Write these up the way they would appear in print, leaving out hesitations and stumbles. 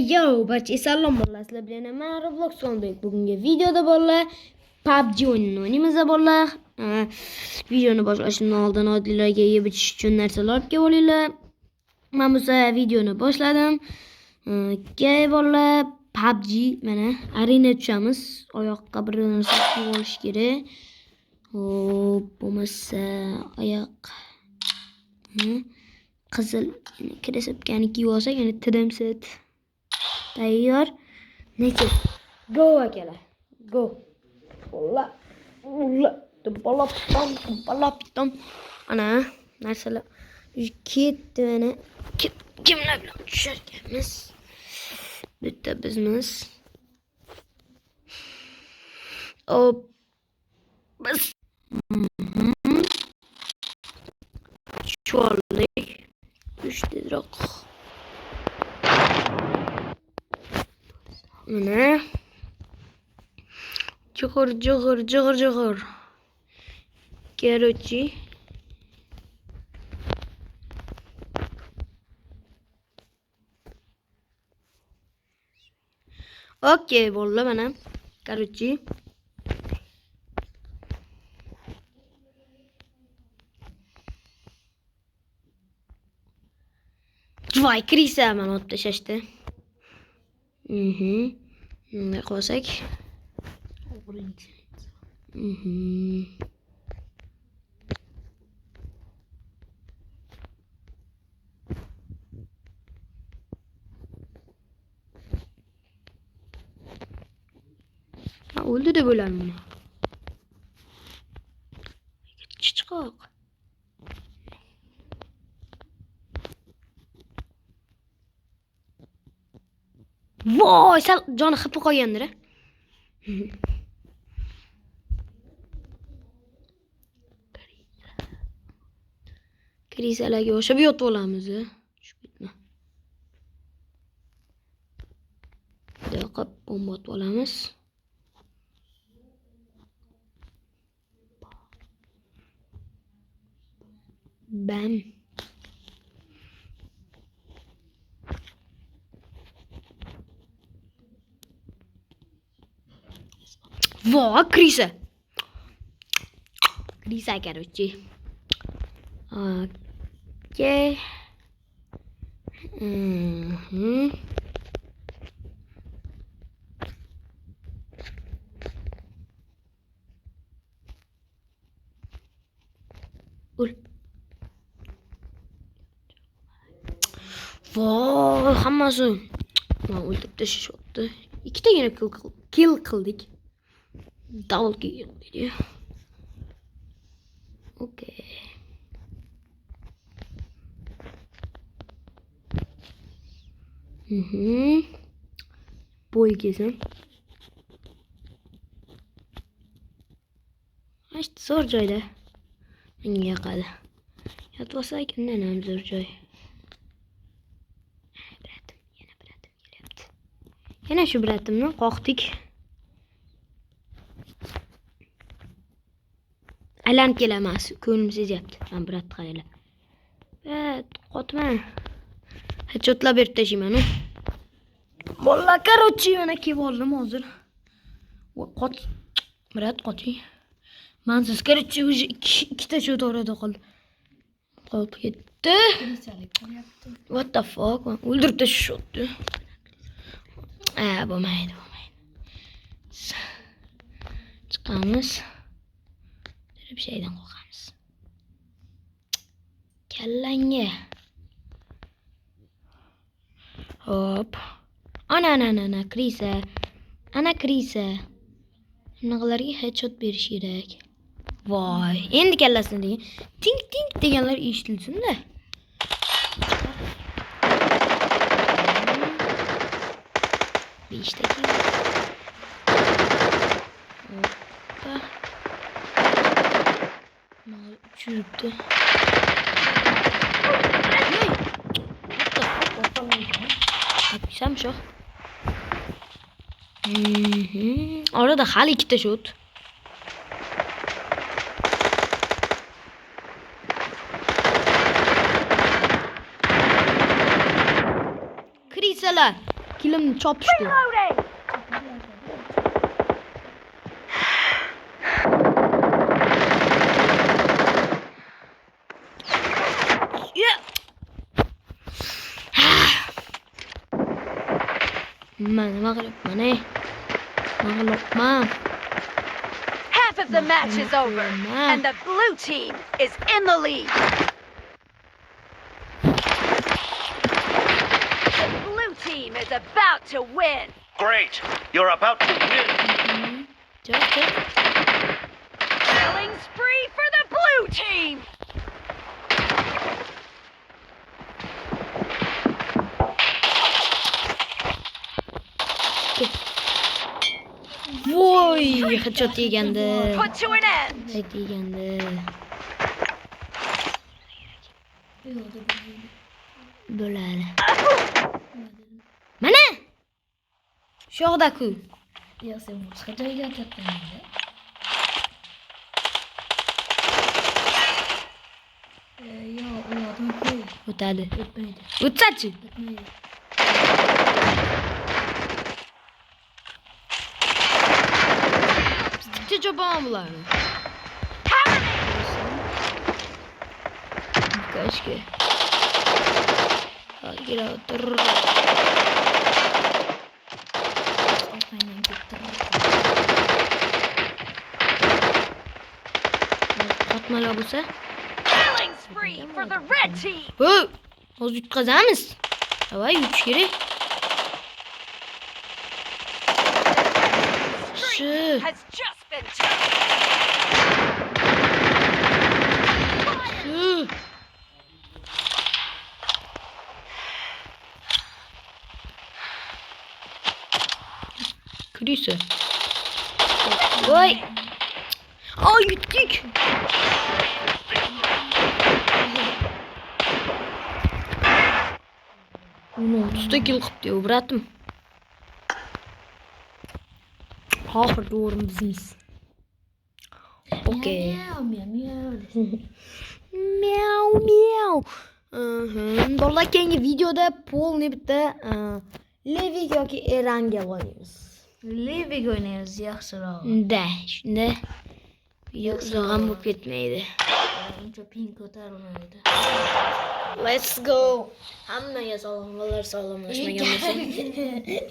Yo, barcha salom bolalar. Sizlar bilan men Roblox oldek. Bugungi videoda bolalar PUBG o'yinini o'ynaymiz bolalar. Videoni boshlashdan oldin oddilarga yeb ichish uchun narsalar olib kelib olinglar. Men bu sefer videoni boshladim. Bolalar PUBG mana arena tushamiz. Oyoqqa bir narsa kiyib olish kerak. Hop, bo'lmasa oyoq qizil krasopkani kiyib olsak, yana tidim set tayyor. Nechta? Go akalar. Go. Ulla. Dumpalab. Ana narsalar ketdi mana. Kimlar bilan tusharkanmiz? Bitta bizmiz. Hop. Biz. Çuvallık. Üçtedroq. Mana. Jig'ir. Короче. Okey, bo'ldi mana. Короче. Voy, kirsa mana otda shashdi. Bunday qilsak. O'ldi deb o'yladim. Chiqoq. Voy, sal joni xippi qolgandir. Krisalarga o'xshab yotib olamiz. Tushib ketma. Yo'q, bomba otib olamiz. Bam. Voy, krisa. Krisa, короче. Okey. Ul. Voy, hammasi. Mana o'ldirib tashlashibdi. Ikkitagina kill qildik. Double kill qildik. Okey. Boy kesem. İşte zor joyda. Menga yoqadi. Yotib olsak, undan ham zo'r joy. Yana bratim kelyapti. Yana shu bratimni qoqdik. Aylanib kelamiz. Ko'nglim sezyapti. Men brat qaranglar. Qotma. Headshotlar berib tashlayman. Bolalar, короче, mana kelib oldim hozir. Qot. Brat qoching. Mensiz, короче, уже ikkita shot orada qoldi. Qolib ketdi. What the fuck? O'ldirib tashlashdi. Bo'lmaydi. Chiqamiz. Bir şeyden qo'rqamiz. Kallanga. Hop. Ana krisa. Ana krisa. Bunaqalarga headshot berish kerak. Voy, endi kallasini degan. Tink deganlar eshitilsin-da. Beşteki. Hoppa. Mal çürüktü. Yapsam şu. Orada hali ikkita shot. Krisalar. Kilim çopuştu. Reloading! Maghlubman. Half of the match is over, and the blue team is in the lead. The blue team is about to win. Great. You're about to win. Çok. Killing spree for the blue team. Voy, headshot yegandi. Put to an end. Head yegandi. Bo'ladi. Mana! Shu yoqda-ku. Yo'q, sen boshqa joyga o'tyapsan endi. Yo'q, u yoqdan o'tmaydi. O'tadi. O'tmaydi. O'tsa-chi? O'tmaydi. Bizdikcha chopaman bularni. Kaçki. Hadi gel otur. Orqangdan ketdi. Atmalar bo'lsa. Killing spree for the red team. Ho! Hozir yutqazamiz. Davay, yutish kerak. Spree has just been taken. Shu. Kirisi. Voy. Ay, yutdik. Uni 30 kill qilibdi, bratim. Oxirgi o'rin bizimiz. Okey. Miau, Miau. Bolalar keyingi videoda polni bitta Levik yoki Eranga o'ynaymiz. Levik o'ynaymiz yaxshiroq. Da, shunda video uzoq ham bo'lib ketmaydi. Uncha ping ko'tarilmaydi. Let's go. Hammaga salom, bolalar salomlashmagan bo'lsa.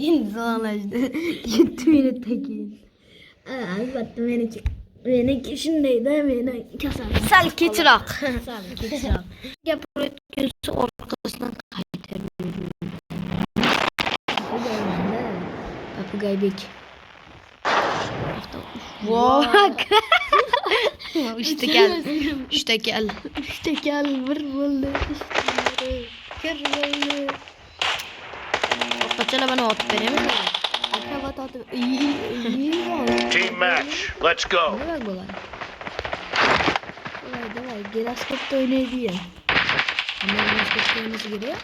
Endi salomlashdi. 7 minutdan keyin. Albatta meniki shundayda, meni kasal. Sal kechroq. Sal kechroq. Gapirayotgansa orqasidan qaytarib Papugaybek. Voy. Uchta kal. Uchta kal bir bo'ldi. Kir bo'ldi. Qachon bana otib beramiz? Akrobat otib. Team match. Let's go. Nima bo'ladi? Davay, giroskopda o'ynaydi ya. Hamma giroskopda o'ynasa kerak.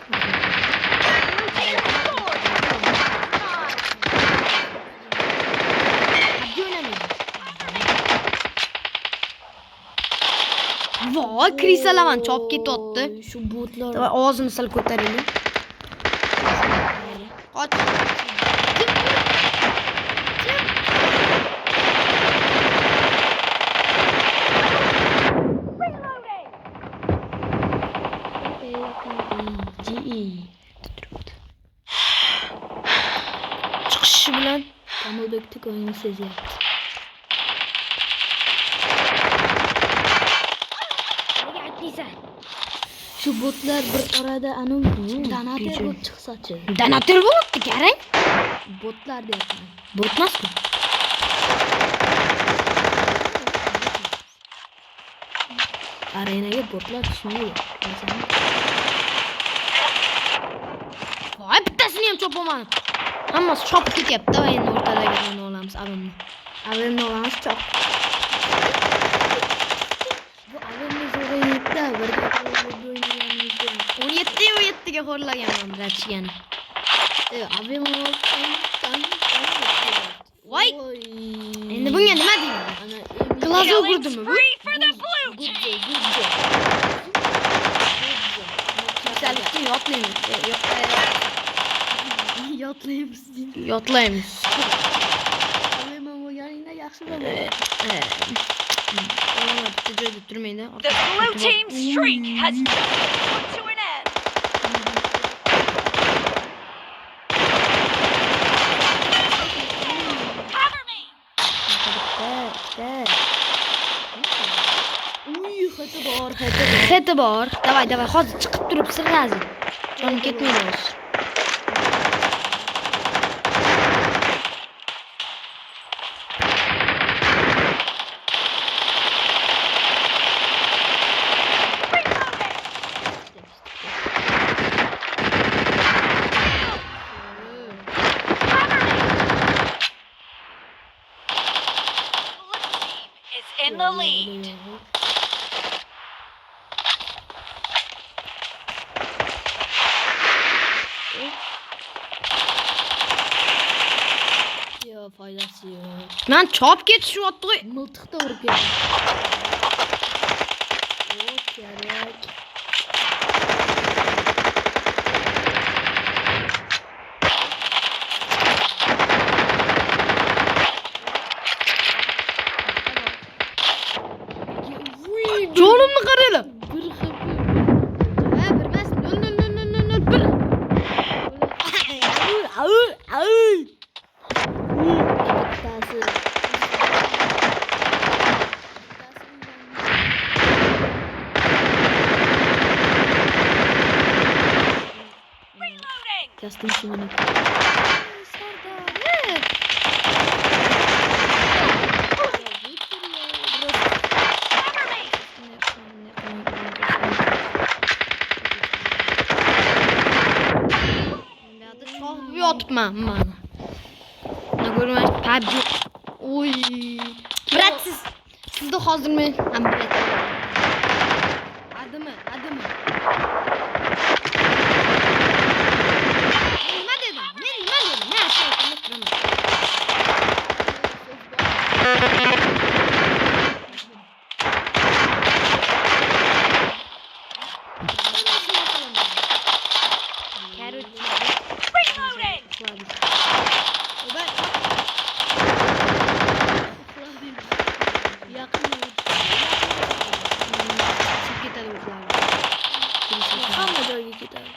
Voy, krisalaman chopib ketyapti. Shu botlar. Davay, og'zini sal ko'taraylik. Qoch. Chiqishi bilan Kamilbekni ko'ngli sezyapti. nega aytmaysan? Shu botlar bir orada anu donator bo'lib chiqsa-chi. Donator bo'libdi, qarang. Botlar deyapman. Botmasmi? Arenaga botlar tushmaydi. Voy, bittasini ham chopaman. Hammasi chopib ketyapti. Va endi o'rtadagi olamiz avamni. Avemni olamiz chop. Bu avemni zo'g'a yetdi. Birga o'ynaganimizda. 17 ga xo'rlaganman ratchigani. Avem Voy. Endi bunga nima deyman? Glazo Killing urdimi bu? spree for the blue team. Kasallikni yotmayman. Yo'q. Yotlaymiz. Yotlaymiz. Alayman bo'lganingda yaxshi bo'ladi. Olama bitta joyda turmaydi. The blue team's streak has just come to an end. Cover me! Uy, xati bor. Xeti bor. Davay, hozir chiqib turib sirg'azin. Jonim ketmaydi hozir. In the lead. Yo, foydasi yo'q. Men chop ketishyapti. Miltiqda urib ketdi. O, kerak. Jonimni qaranglar. Bir xil. Ha, bir emas. 0 Bittasi. Reloading! Kasting shuni. Cover me! Yotibman mana. Mana ko'rmas PUBG. Oy. Brat sizni hozir men ham bilaman. Adimi. Nima dedim? Men nima dedim? Men aytib turaman. Reloading! Hamma joyga ketadi.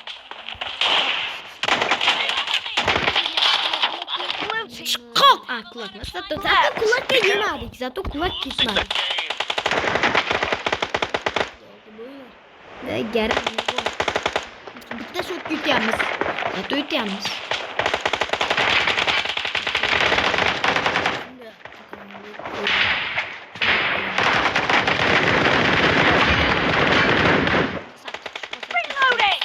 Blue team Chiqoq. Kulak emas. Zato kulakka yemadik. Zato kulak ketmadi. Gar. Bitta shot yutyapmiz. Zato yutyapmiz. reloading!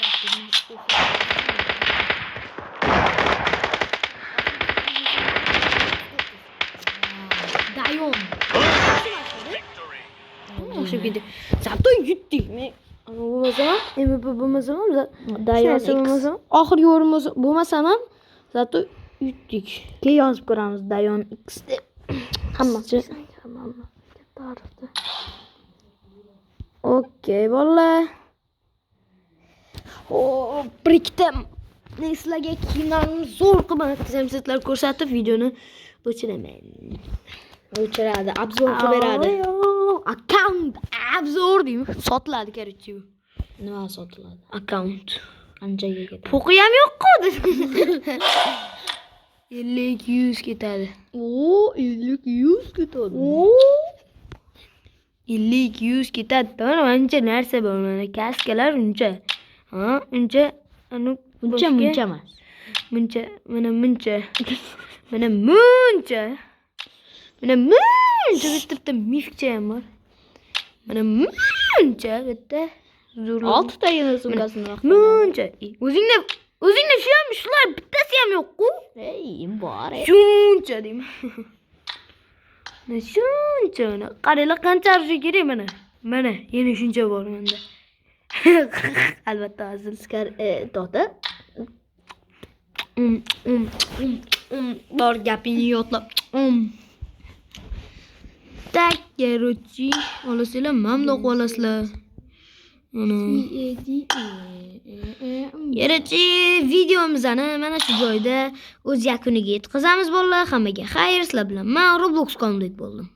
Dayon. Victory. O'sha ketdi. Zato yutdik. Men bo'lmasa ham, MVP bo'lmasa ham, Dayon X. oxirgi o'rin bo'lmasa ham, zato yutdik. Keyin yozib ko'ramiz Dayon X deb. Hammasi. Hammasi tarixda. Okey, bolalar. O, bir ikkita sizlarga kiyimlarimni zo'r qilib sizlar ko'rsatib videoni o'chiraman. O'chiradi, obzor qilib beradi. Account obzor deymi? Sotiladi, короче. Nima sotiladi? Account. Qanchaga ketadi? Puqi ham yo'q-ku. 50-100 ketadi. O, 50-100 ketadi. 50-100 ketadi. Mana ancha narsa bor mana. Kaskalar uncha. Ha, uncha Muncha emas. Muncha, mana muncha. Mana muncha. Mana muncha bitta mifcha ham bor. Mana muncha bitta zo'r. 6 tagina sumkasini vaqt. Muncha. O'zingda shu ham shular bittasi ham yo'q-ku. Ey, bor. Shuncha deyman. Mana shuncha. Qaranglar qancha arzu kerak mana. Mana yana shuncha bor menda. Albatta hazil skar to'ta. Bor gapingni yodlab. Tak, короче, olasizlar, mamdoq olasizlar. Ana. Yarachi videomizni mana shu joyda o'z yakuniga yetkazamiz bolalar. Hammaga xayr, sizlar bilan men Roblox qonunlik bo'ldim.